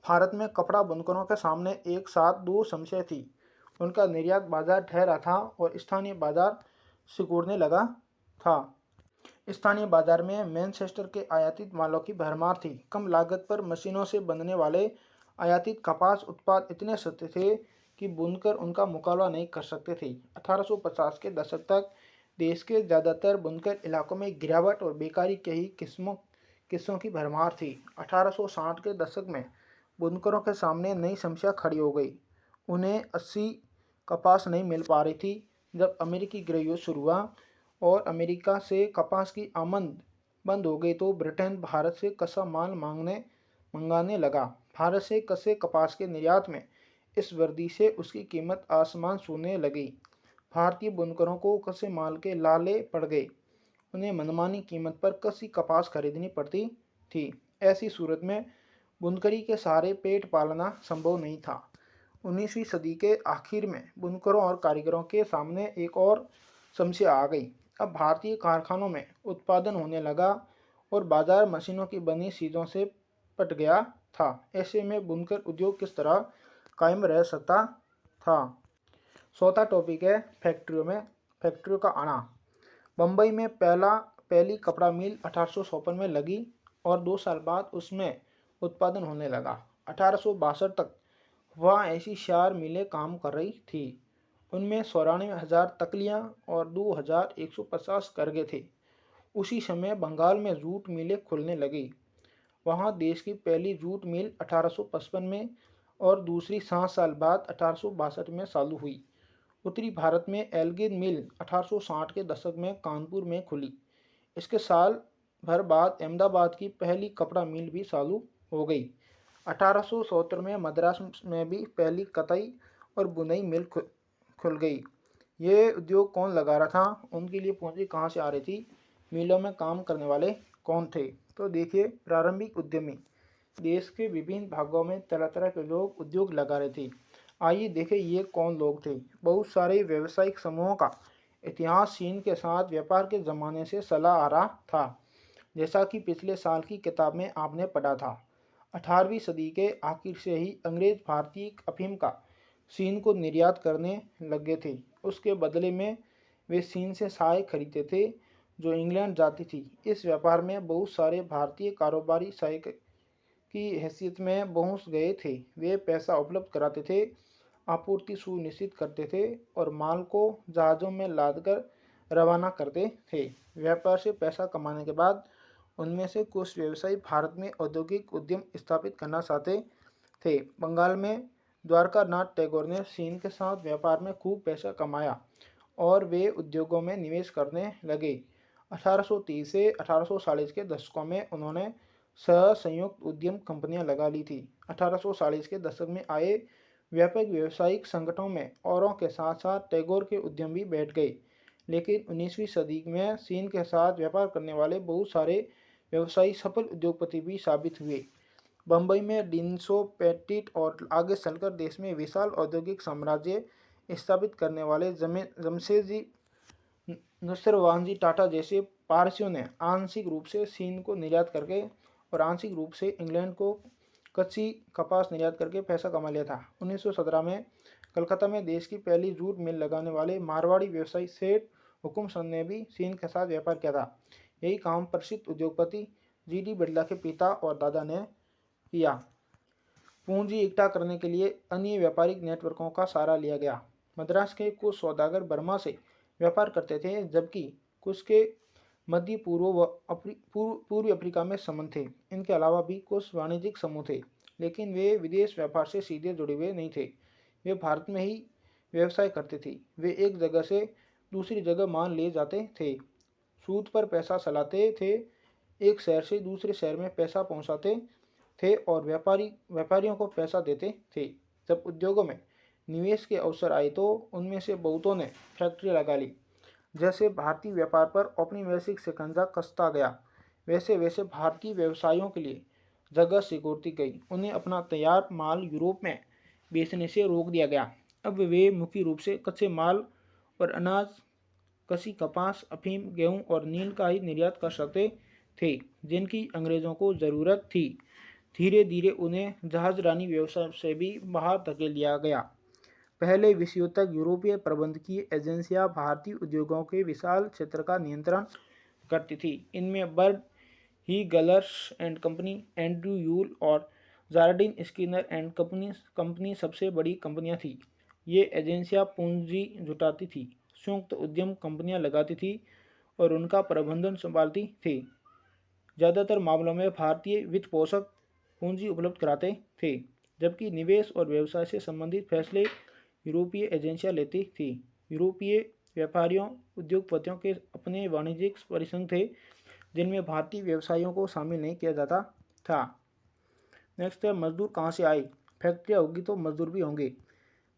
भारत में कपड़ा बुनकरों के सामने एक साथ दो समस्या थी। उनका निर्यात बाजार ठहरा था और स्थानीय बाजार सिकुड़ने लगा था। स्थानीय बाजार में मैनचेस्टर के आयातित मालों की भरमार थी। कम लागत पर मशीनों से बनने वाले आयातित कपास उत्पाद इतने सस्ते थे कि बुनकर उनका मुकाबला नहीं कर सकते थे। 1850 के दशक तक देश के ज़्यादातर बुनकर इलाकों में गिरावट और बेकारी के ही किस्सों की भरमार थी। 1860 के दशक में बुनकरों के सामने नई समस्या खड़ी हो गई। उन्हें 80 कपास नहीं मिल पा रही थी। जब अमेरिकी गृह युद्ध शुरू हुआ और अमेरिका से कपास की आमद बंद हो गई तो ब्रिटेन भारत से कच्चा माल मंगाने लगा। भारत से कच्चे कपास के निर्यात में इस वृद्धि से उसकी कीमत आसमान छूने लगी। भारतीय बुनकरों को कच्चे माल के लाले पड़ गए। उन्हें मनमानी कीमत पर कच्ची कपास खरीदनी पड़ती थी। ऐसी सूरत में बुनकरी के सहारे पेट पालना संभव नहीं था। 19वीं सदी के आखिर में बुनकरों और कारीगरों के सामने एक और समस्या आ गई। अब भारतीय कारखानों में उत्पादन होने लगा और बाजार मशीनों की बनी चीज़ों से पट गया था। ऐसे में बुनकर उद्योग किस तरह कायम रह सकता था। चौथा टॉपिक है फैक्ट्रियों का आना। बम्बई में पहली कपड़ा मिल 1854 में लगी और 2 साल बाद उसमें उत्पादन होने लगा। 1862 तक वहाँ ऐसी 4 मिलें काम कर रही थी। उनमें 94,000 तकलियाँ और 2,150 करघे थे। उसी समय बंगाल में जूट मिलें खुलने लगी। वहाँ देश की पहली जूट मिल 1855 में और दूसरी 7 साल बाद 1862 में चालू हुई। उत्तरी भारत में एल्गिन मिल 1860 के दशक में कानपुर में खुली। इसके साल भर बाद अहमदाबाद की पहली कपड़ा मिल भी चालू हो गई। 1870 में मद्रास में भी पहली कताई और बुनाई मिल खुल गई। ये उद्योग कौन लगा रहा था, उनके लिए पूंजी कहाँ से आ रही थी, मिलों में काम करने वाले कौन थे। तो देखिए, प्रारंभिक उद्यमी देश के विभिन्न भागों में तरह तरह के लोग उद्योग लगा रहे थे। आइए देखें ये कौन लोग थे। बहुत सारे व्यावसायिक समूहों का इतिहास चीन के साथ व्यापार के ज़माने से चला आ रहा था, जैसा कि पिछले साल की किताब में आपने पढ़ा था। 18वीं सदी के आखिर से ही अंग्रेज भारतीय अफीम का चीन को निर्यात करने लगे थे। उसके बदले में वे चीन से चाय खरीदते थे जो इंग्लैंड जाती थी। इस व्यापार में बहुत सारे भारतीय कारोबारी चाय की हैसियत में पहुंच गए थे। वे पैसा उपलब्ध कराते थे, आपूर्ति सुनिश्चित करते थे और माल को जहाज़ों में लादकर रवाना करते थे। व्यापार से पैसा कमाने के बाद उनमें से कुछ व्यवसायी भारत में औद्योगिक उद्यम स्थापित करना चाहते थे। बंगाल में द्वारकानाथ टैगोर ने चीन के साथ व्यापार में खूब पैसा कमाया और वे उद्योगों में निवेश करने लगे। 1830 से 1840 के दशकों में उन्होंने संयुक्त उद्यम कंपनियां लगा ली थी। 1840 के दशक में आए व्यापक व्यावसायिक संगठनों में औरों के साथ साथ टैगोर के उद्यम भी बैठ गए। लेकिन 19वीं सदी में चीन के साथ व्यापार करने वाले बहुत सारे व्यवसायी सफल उद्योगपति भी साबित हुए। बम्बई में डिनसो पेटिट और आगे चलकर देश में विशाल औद्योगिक साम्राज्य स्थापित करने वाले जमशेदजी नसरवानजी टाटा जैसे पारसियों ने आंशिक रूप से चीन को निर्यात करके और आंशिक रूप से इंग्लैंड को कच्ची कपास निर्यात करके पैसा कमा लिया था। 1917 में कलकत्ता में देश की पहली जूट मिल लगाने वाले मारवाड़ी व्यवसायी सेठ हुकुम चंद ने भी चीन के साथ व्यापार किया था। यही काम प्रसिद्ध उद्योगपति जी.डी. बिरला के पिता और दादा ने किया। पूंजी इकट्ठा करने के लिए अन्य व्यापारिक नेटवर्कों का सहारा लिया गया। मद्रास के कुछ सौदागर बर्मा से व्यापार करते थे, जबकि कुछ के मध्य पूर्व व पूर्वी अफ्रीका में संबंध थे। इनके अलावा भी कुछ वाणिज्यिक समूह थे, लेकिन वे विदेश व्यापार से सीधे जुड़े हुए नहीं थे। वे भारत में ही व्यवसाय करते थे। वे एक जगह से दूसरी जगह माल ले जाते थे, सूद पर पैसा चलाते थे, एक शहर से दूसरे शहर में पैसा पहुंचाते थे और व्यापारियों को पैसा देते थे। जब उद्योगों में निवेश के अवसर आए तो उनमें से बहुतों ने फैक्ट्री लगा ली। जैसे भारतीय व्यापार पर औपनिवेशिक शिकंजा कसता गया, वैसे वैसे भारतीय व्यवसायियों के लिए जगह सिकुड़ती गई। उन्हें अपना तैयार माल यूरोप में बेचने से रोक दिया गया। अब वे मुख्य रूप से कच्चे माल और अनाज कसी, कपास, अफीम, गेहूं और नील का ही निर्यात कर सकते थे, जिनकी अंग्रेजों को ज़रूरत थी। धीरे धीरे उन्हें जहाजरानी व्यवसाय से भी बाहर धकेल दिया गया। पहले विश्व युद्ध तक यूरोपीय प्रबंधकीय एजेंसियां भारतीय उद्योगों के विशाल क्षेत्र का नियंत्रण करती थी। इनमें bird he girls and company, Andrew Yule और जार्डिन स्किनर एंड कंपनी सबसे बड़ी कंपनियां थीं। ये एजेंसियां पूंजी जुटाती थी, संयुक्त उद्यम कंपनियां लगाती थी और उनका प्रबंधन संभालती थी। ज़्यादातर मामलों में भारतीय वित्त पोषक पूंजी उपलब्ध कराते थे, जबकि निवेश और व्यवसाय से संबंधित फैसले यूरोपीय एजेंसियां लेती थी। यूरोपीय व्यापारियों, उद्योगपतियों के अपने वाणिज्यिक परिसंघ थे, जिनमें भारतीय व्यवसायियों को शामिल नहीं किया जाता था। नेक्स्ट है, मजदूर कहाँ से आए? फैक्ट्रियाँ होगी तो मजदूर भी होंगे।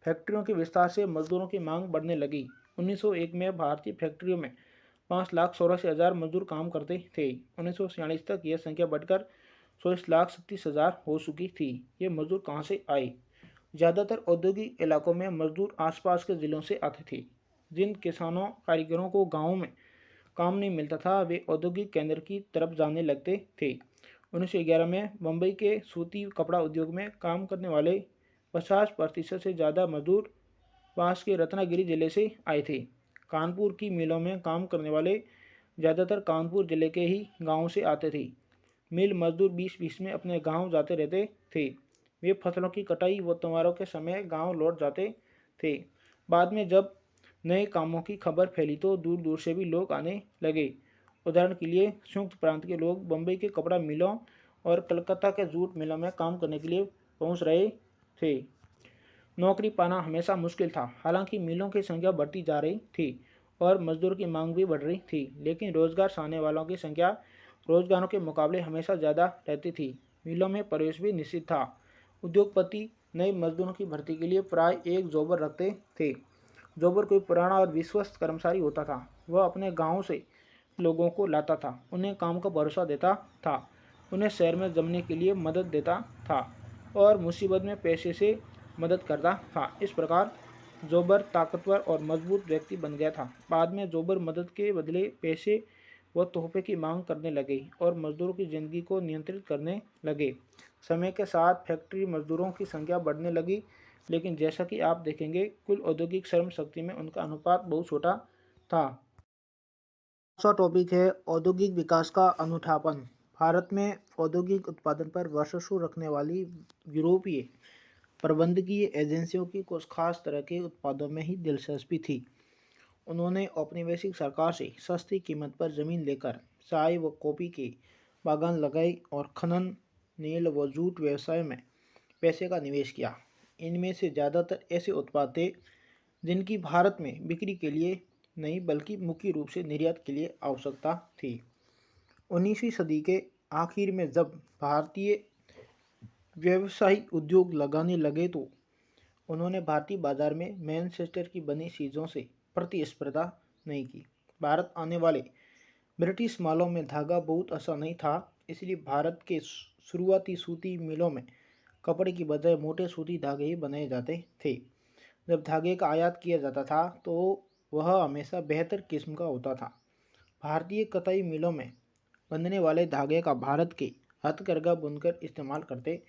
फैक्ट्रियों के विस्तार से मजदूरों की मांग बढ़ने लगी। 1901 में भारतीय फैक्ट्रियों में 5,84,000 मजदूर काम करते थे। 1946 तक यह संख्या बढ़कर 24,37,000 हो चुकी थी। ये मजदूर कहाँ से आए? ज़्यादातर औद्योगिक इलाकों में मजदूर आसपास के ज़िलों से आते थे। जिन किसानों, कारीगरों को गाँव में काम नहीं मिलता था, वे औद्योगिक केंद्र की तरफ जाने लगते थे। 1911 में मुंबई के सूती कपड़ा उद्योग में काम करने वाले 50% से ज़्यादा मजदूर पास के रत्नागिरी जिले से आए थे। कानपुर की मिलों में काम करने वाले ज़्यादातर कानपुर जिले के ही गाँव से आते थे। मिल मजदूर 20-20 में अपने गांव जाते रहते थे। वे फसलों की कटाई व त्योहारों के समय गांव लौट जाते थे। बाद में जब नए कामों की खबर फैली तो दूर दूर से भी लोग आने लगे। उदाहरण के लिए संयुक्त प्रांत के लोग बम्बई के कपड़ा मिलों और कलकत्ता के जूट मिलों में काम करने के लिए पहुंच रहे थे। नौकरी पाना हमेशा मुश्किल था। हालांकि मिलों की संख्या बढ़ती जा रही थी और मजदूर की मांग भी बढ़ रही थी, लेकिन रोजगार चाहने वालों की संख्या रोजगारों के मुकाबले हमेशा ज़्यादा रहती थी। मिलों में प्रवेश भी निश्चित था। उद्योगपति नए मजदूरों की भर्ती के लिए प्राय एक जोबर रखते थे। जोबर कोई पुराना और विश्वस्त कर्मचारी होता था। वह अपने गांव से लोगों को लाता था, उन्हें काम का भरोसा देता था, उन्हें शहर में जमने के लिए मदद देता था और मुसीबत में पैसे से मदद करता था। इस प्रकार जोबर ताकतवर और मजबूत व्यक्ति बन गया था। बाद में जोबर मदद के बदले पैसे व तोहफे की मांग करने लगे और मजदूरों की जिंदगी को नियंत्रित करने लगे। समय के साथ फैक्ट्री मजदूरों की संख्या बढ़ने लगी, लेकिन जैसा कि आप देखेंगे, कुल औद्योगिक श्रम शक्ति में उनका अनुपात बहुत छोटा था। दूसरा टॉपिक है औद्योगिक विकास का अनूठापन। भारत में औद्योगिक उत्पादन पर वर्चस्व रखने वाली यूरोपीय प्रबंधकीय एजेंसियों की कुछ खास तरह के उत्पादों में ही दिलचस्पी थी। उन्होंने औपनिवेशिक सरकार से सस्ती कीमत पर ज़मीन लेकर चाय व कॉफ़ी के बागान लगाए और खनन, नील व जूट व्यवसाय में पैसे का निवेश किया। इनमें से ज़्यादातर ऐसे उत्पाद थे जिनकी भारत में बिक्री के लिए नहीं बल्कि मुख्य रूप से निर्यात के लिए आवश्यकता थी। 19वीं सदी के आखिर में जब भारतीय व्यावसायिक उद्योग लगाने लगे तो उन्होंने भारतीय बाजार में मैनचेस्टर की बनी चीज़ों से प्रतिस्पर्धा नहीं की। भारत आने वाले ब्रिटिश मालों में धागा बहुत अच्छा नहीं था, इसलिए भारत के शुरुआती सूती मिलों में कपड़े की बजाय मोटे सूती धागे ही बनाए जाते थे। जब धागे का आयात किया जाता था तो वह हमेशा बेहतर किस्म का होता था। भारतीय कताई मिलों में बनने वाले धागे का भारत के हथकरघा बुनकर इस्तेमाल करते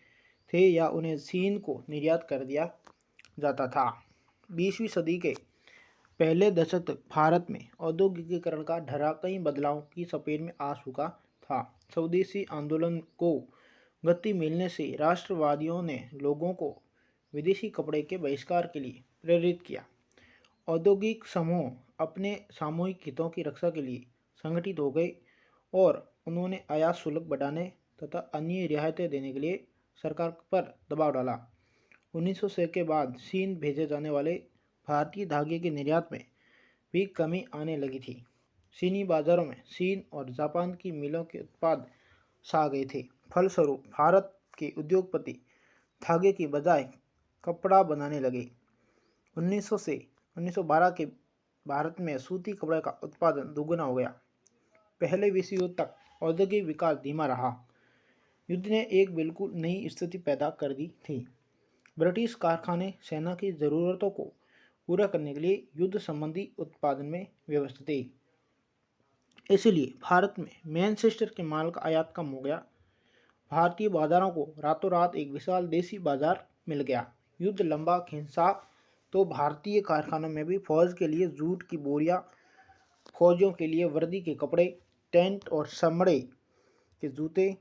थे या उन्हें चीन को निर्यात कर दिया जाता था। 20वीं सदी के पहले दशक तक भारत में औद्योगिकीकरण का ढर्रा कई बदलावों की चपेट में आ चुका था। स्वदेशी आंदोलन को गति मिलने से राष्ट्रवादियों ने लोगों को विदेशी कपड़े के बहिष्कार के लिए प्रेरित किया। औद्योगिक समूह अपने सामूहिक हितों की रक्षा के लिए संगठित हो गए और उन्होंने आयात शुल्क बढ़ाने तथा अन्य रियायतें देने के लिए सरकार पर दबाव डाला। 1900 के बाद चीन भेजे जाने वाले भारतीय धागे के निर्यात में भी कमी आने लगी थी। चीनी बाजारों में चीन और जापान की मिलों के उत्पाद छा गए थे। फलस्वरूप भारत के उद्योगपति धागे की बजाय कपड़ा बनाने लगे। 1900 से 1912 के भारत में सूती कपड़े का उत्पादन दुगुना हो गया। पहले विश्व युद्ध तक औद्योगिक विकास धीमा रहा। युद्ध ने एक बिल्कुल नई स्थिति पैदा कर दी थी। ब्रिटिश कारखाने सेना की ज़रूरतों को पूरा करने के लिए युद्ध संबंधी उत्पादन में व्यवस्था थी। इसलिए भारत में मैनचेस्टर के माल का आयात कम हो गया। भारतीय बाजारों को रातों रात एक विशाल देसी बाजार मिल गया। युद्ध लंबा खिंचा तो भारतीय कारखानों में भी फौज के लिए जूट की बोरियां, फौजियों के लिए वर्दी के कपड़े, टेंट और चमड़े के जूते,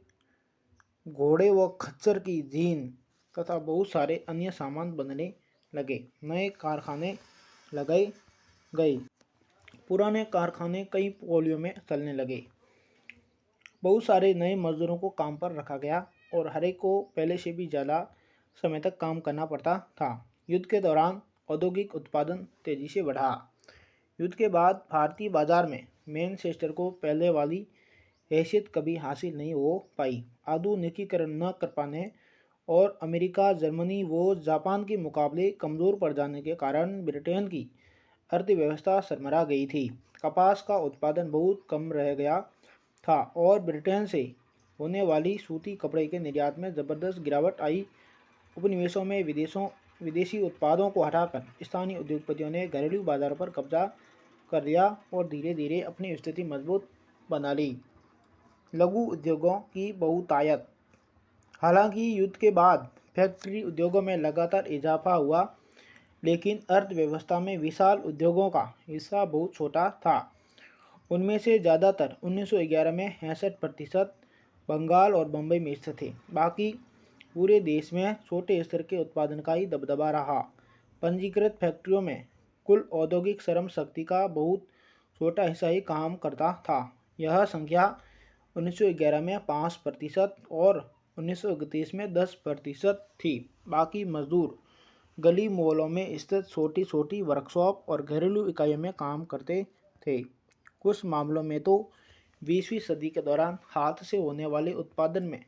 घोड़े व खच्चर की जीन तथा बहुत सारे अन्य सामान बनने लगे। नए कारखाने लगाए गए। पुराने कारखाने कई पोलियों में चलने लगे। बहुत सारे नए मजदूरों को काम पर रखा गया और हर एक को पहले से भी ज़्यादा समय तक काम करना पड़ता था। युद्ध के दौरान औद्योगिक उत्पादन तेजी से बढ़ा। युद्ध के बाद भारतीय बाजार में मैनचेस्टर को पहले वाली हैसियत कभी हासिल नहीं हो पाई। आधुनिकीकरण न कर पाने और अमेरिका, जर्मनी व जापान के मुकाबले कमज़ोर पड़ जाने के कारण ब्रिटेन की अर्थव्यवस्था सरमरा गई थी। कपास का उत्पादन बहुत कम रह गया था और ब्रिटेन से होने वाली सूती कपड़े के निर्यात में ज़बरदस्त गिरावट आई। उपनिवेशों में विदेशी उत्पादों को हटाकर स्थानीय उद्योगपतियों ने घरेलू बाजारों पर कब्जा कर लिया और धीरे धीरे अपनी स्थिति मजबूत बना ली। लघु उद्योगों की बहुतायत। हालांकि युद्ध के बाद फैक्ट्री उद्योगों में लगातार इजाफा हुआ, लेकिन अर्थव्यवस्था में विशाल उद्योगों का हिस्सा बहुत छोटा था। उनमें से ज़्यादातर 1911 में 66% बंगाल और बम्बई में स्थित थे। बाकी पूरे देश में छोटे स्तर के उत्पादन का ही दबदबा रहा। पंजीकृत फैक्ट्रियों में कुल औद्योगिक श्रम शक्ति का बहुत छोटा हिस्सा ही काम करता था। यह संख्या 1911 में 5% और 1931 में 10% थी। बाकी मजदूर गली मोहल्लों में स्थित छोटी छोटी वर्कशॉप और घरेलू इकाइयों में काम करते थे। कुछ मामलों में तो 20वीं सदी के दौरान हाथ से होने वाले उत्पादन में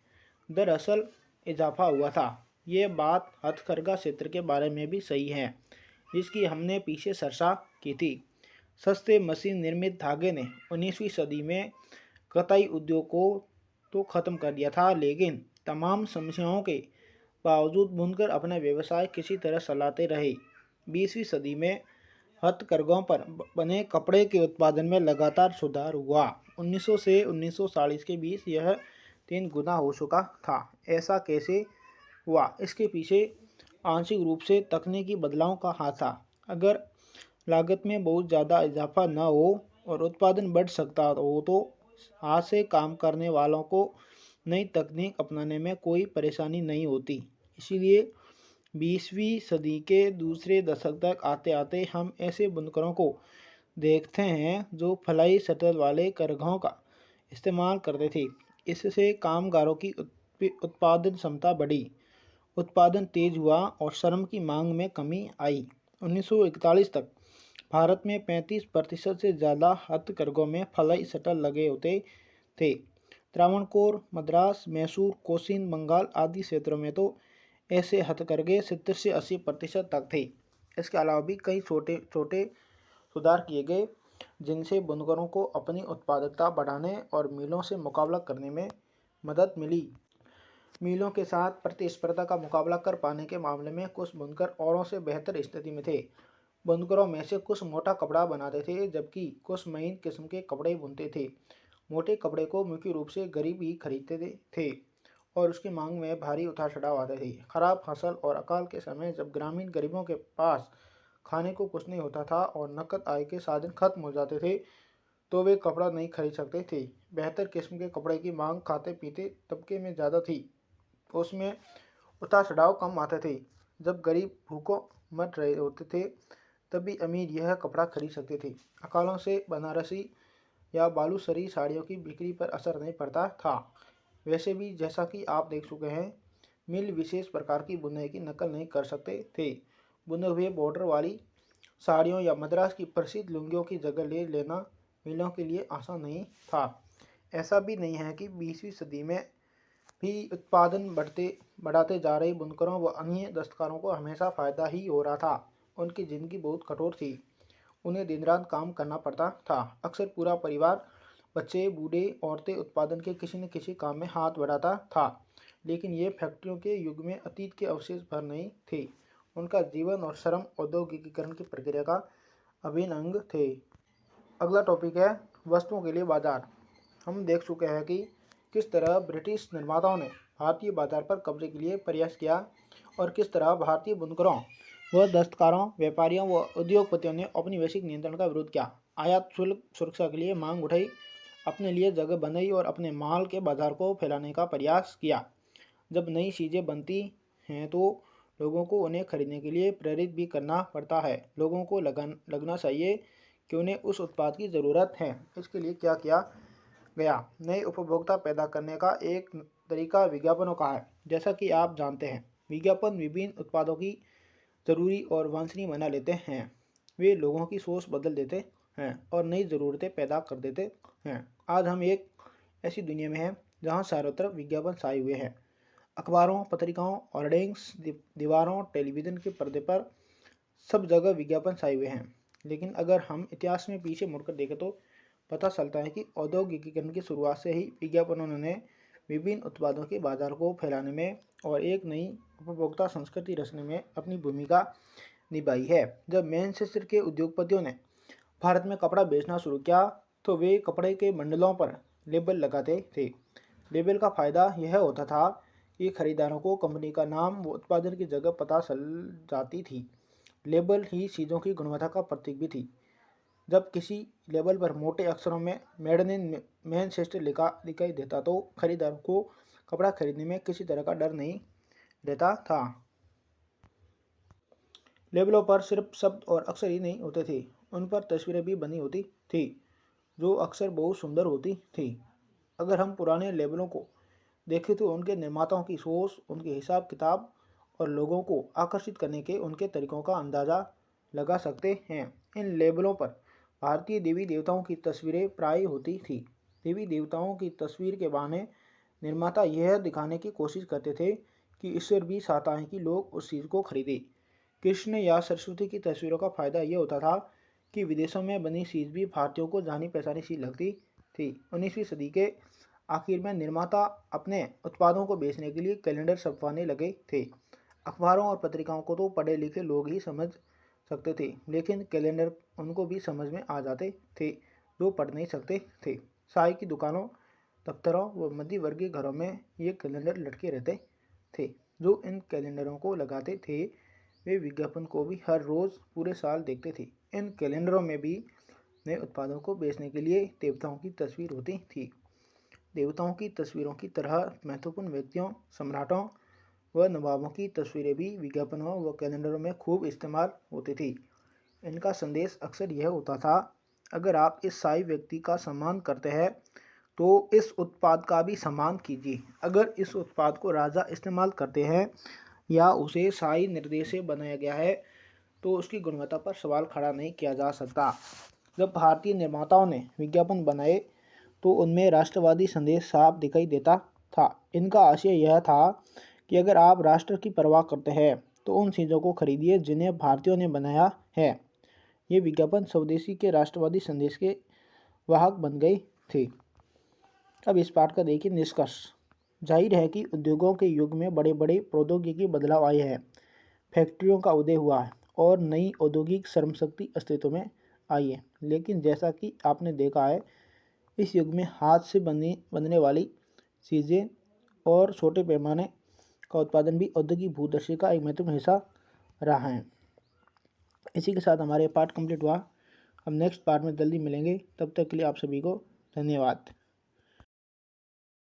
दरअसल इजाफा हुआ था। ये बात हथकरघा क्षेत्र के बारे में भी सही है, जिसकी हमने पीछे चर्चा की थी। सस्ते मशीन निर्मित धागे ने 19वीं सदी में कताई उद्योग को तो ख़त्म कर दिया था, लेकिन तमाम समस्याओं के बावजूद बुनकर अपना व्यवसाय किसी तरह चलाते रहे। 20वीं सदी में हथकरघों पर बने कपड़े के उत्पादन में लगातार सुधार हुआ। 1900 से 1940 के बीच यह 3 गुना हो चुका था। ऐसा कैसे हुआ? इसके पीछे आंशिक रूप से तकनीकी बदलाव का हाथ था। अगर लागत में बहुत ज़्यादा इजाफा न हो और उत्पादन बढ़ सकता हो तो हाथ से काम करने वालों को नई तकनीक अपनाने में कोई परेशानी नहीं होती। इसीलिए 20वीं सदी के दूसरे दशक तक आते आते हम ऐसे बुनकरों को देखते हैं जो फ्लाई शटल वाले करघों का इस्तेमाल करते थे। इससे कामगारों की उत्पादन क्षमता बढ़ी, उत्पादन तेज हुआ और श्रम की मांग में कमी आई। 1941 तक भारत में 35% से ज़्यादा हथकरघों में फ्लाई शटल लगे होते थे। त्रावणकोर, मद्रास, मैसूर, कोचीन, बंगाल आदि क्षेत्रों में तो ऐसे हथकरघे 70 से 80% तक थे। इसके अलावा भी कई छोटे छोटे सुधार किए गए, जिनसे बुनकरों को अपनी उत्पादकता बढ़ाने और मिलों से मुकाबला करने में मदद मिली। मिलों के साथ प्रतिस्पर्धा का मुकाबला कर पाने के मामले में कुछ बुनकर औरों से बेहतर स्थिति में थे। बुनकरों में से कुछ मोटा कपड़ा बनाते थे, जबकि कुछ महीन किस्म के कपड़े बुनते थे। मोटे कपड़े को मुख्य रूप से गरीब ही खरीदते थे और उसकी मांग में भारी उतार चढ़ाव आते थे। खराब फसल और अकाल के समय जब ग्रामीण गरीबों के पास खाने को कुछ नहीं होता था और नकद आय के साधन खत्म हो जाते थे, तो वे कपड़ा नहीं खरीद सकते थे। बेहतर किस्म के कपड़े की मांग खाते पीते तबके में ज़्यादा थी, उसमें उतार चढ़ाव कम आते थे। जब गरीब भूखों मर रहे होते थे, तभी अमीर यह कपड़ा खरीद सकते थे। अकालों से बनारसी या बालूसरी साड़ियों की बिक्री पर असर नहीं पड़ता था। वैसे भी जैसा कि आप देख चुके हैं, मिल विशेष प्रकार की बुनाई की नकल नहीं कर सकते थे। बुने हुए बॉर्डर वाली साड़ियों या मद्रास की प्रसिद्ध लुंगियों की जगह ले लेना मिलों के लिए आसान नहीं था। ऐसा भी नहीं है कि 20वीं सदी में भी उत्पादन बढ़ाते जा रहे बुनकरों व अन्य दस्तकारों को हमेशा फ़ायदा ही हो रहा था। उनकी ज़िंदगी बहुत कठोर थी। उन्हें दिन रात काम करना पड़ता था। अक्सर पूरा परिवार, बच्चे, बूढ़े, औरतें उत्पादन के किसी न किसी काम में हाथ बढ़ाता था। लेकिन ये फैक्ट्रियों के युग में अतीत के अवशेष भर नहीं थे। उनका जीवन और श्रम औद्योगिकीकरण की प्रक्रिया का अभिन्न अंग थे। अगला टॉपिक है वस्तुओं के लिए बाजार। हम देख चुके हैं कि किस तरह ब्रिटिश निर्माताओं ने भारतीय बाजार पर कब्जे के लिए प्रयास किया और किस तरह भारतीय बुनकरों व दस्तकारों, व्यापारियों व उद्योगपतियों ने औपनिवेशिक नियंत्रण का विरोध किया, आयात शुल्क सुरक्षा के लिए मांग उठाई, अपने लिए जगह बनाई और अपने माल के बाजार को फैलाने का प्रयास किया। जब नई चीज़ें बनती हैं तो लोगों को उन्हें खरीदने के लिए प्रेरित भी करना पड़ता है। लोगों को लगना चाहिए कि उन्हें उस उत्पाद की ज़रूरत है। इसके लिए क्या किया गया? नए उपभोक्ता पैदा करने का एक तरीका विज्ञापनों का है। जैसा कि आप जानते हैं, विज्ञापन विभिन्न उत्पादों की ज़रूरी और वांछनीय बना लेते हैं। वे लोगों की सोच बदल देते हैं और नई ज़रूरतें पैदा कर देते हैं। आज हम एक ऐसी दुनिया में हैं जहां चारों तरफ विज्ञापन छाए हुए हैं। अखबारों, पत्रिकाओं, होर्डिंग्स, दीवारों, टेलीविज़न के पर्दे पर सब जगह विज्ञापन छाए हुए हैं। लेकिन अगर हम इतिहास में पीछे मुड़कर देखें तो पता चलता है कि औद्योगिकीकरण की शुरुआत से ही विज्ञापनों ने विभिन्न उत्पादों के बाजार को फैलाने में और एक नई उपभोक्ता संस्कृति रचने में अपनी भूमिका निभाई है। जब मैनचेस्टर के उद्योगपतियों ने भारत में कपड़ा बेचना शुरू किया तो वे कपड़े के बंडलों पर लेबल लगाते थे। लेबल का फ़ायदा यह होता था कि खरीदारों को कंपनी का नाम व उत्पादन की जगह पता चल जाती थी। लेबल ही चीज़ों की गुणवत्ता का प्रतीक भी थी। जब किसी लेबल पर मोटे अक्षरों में मेड इन मैनचेस्टर लिखा दिखाई देता तो खरीदारों को कपड़ा खरीदने में किसी तरह का डर नहीं रहता था। लेबलों पर सिर्फ शब्द और अक्षर ही नहीं होते थे, उन पर तस्वीरें भी बनी होती थी जो अक्सर बहुत सुंदर होती थी। अगर हम पुराने लेबलों को देखें तो उनके निर्माताओं की सोच, उनके हिसाब किताब और लोगों को आकर्षित करने के उनके तरीकों का अंदाज़ा लगा सकते हैं। इन लेबलों पर भारतीय देवी देवताओं की तस्वीरें प्राय होती थी। देवी देवताओं की तस्वीर के बहाने निर्माता यह दिखाने की कोशिश करते थे कि ईश्वर भी चाहता है कि लोग उस चीज़ को खरीदें। कृष्ण या सरस्वती की तस्वीरों का फायदा यह होता था कि विदेशों में बनी चीज़ भी भारतीयों को जानी पहचानी सी लगती थी। 19वीं सदी के आखिर में निर्माता अपने उत्पादों को बेचने के लिए कैलेंडर छपवाने लगे थे। अखबारों और पत्रिकाओं को तो पढ़े लिखे लोग ही समझ सकते थे, लेकिन कैलेंडर उनको भी समझ में आ जाते थे जो पढ़ नहीं सकते थे। चाय की दुकानों, दफ्तरों व मध्य वर्गीय घरों में ये कैलेंडर लटके रहते थे। जो इन कैलेंडरों को लगाते थे वे विज्ञापन को भी हर रोज़ पूरे साल देखते थे। इन कैलेंडरों में भी नए उत्पादों को बेचने के लिए देवताओं की तस्वीर होती थी। देवताओं की तस्वीरों की तरह महत्वपूर्ण व्यक्तियों, सम्राटों व नवाबों की तस्वीरें भी विज्ञापनों व कैलेंडरों में खूब इस्तेमाल होती थी। इनका संदेश अक्सर यह होता था, अगर आप इस शाही व्यक्ति का सम्मान करते हैं तो इस उत्पाद का भी सम्मान कीजिए। अगर इस उत्पाद को राजा इस्तेमाल करते हैं या उसे शाही निर्देश से बनाया गया है तो उसकी गुणवत्ता पर सवाल खड़ा नहीं किया जा सकता। जब भारतीय निर्माताओं ने विज्ञापन बनाए तो उनमें राष्ट्रवादी संदेश साफ दिखाई देता था। इनका आशय यह था कि अगर आप राष्ट्र की परवाह करते हैं तो उन चीज़ों को खरीदिए जिन्हें भारतीयों ने बनाया है। ये विज्ञापन स्वदेशी के राष्ट्रवादी संदेश के वाहक बन गए थे। अब इस पाठ का देखिए निष्कर्ष। जाहिर है कि उद्योगों के युग में बड़े बड़े प्रौद्योगिकी बदलाव आए हैं, फैक्ट्रियों का उदय हुआ है और नई औद्योगिक श्रमशक्ति अस्तित्व में आई है। लेकिन जैसा कि आपने देखा है, इस युग में हाथ से बनने वाली चीज़ें और छोटे पैमाने का उत्पादन भी औद्योगिक भूदृश्य का एक महत्वपूर्ण हिस्सा रहा है। इसी के साथ हमारे पाठ कंप्लीट हुआ। हम नेक्स्ट पार्ट में जल्दी मिलेंगे। तब तक के लिए आप सभी को धन्यवाद।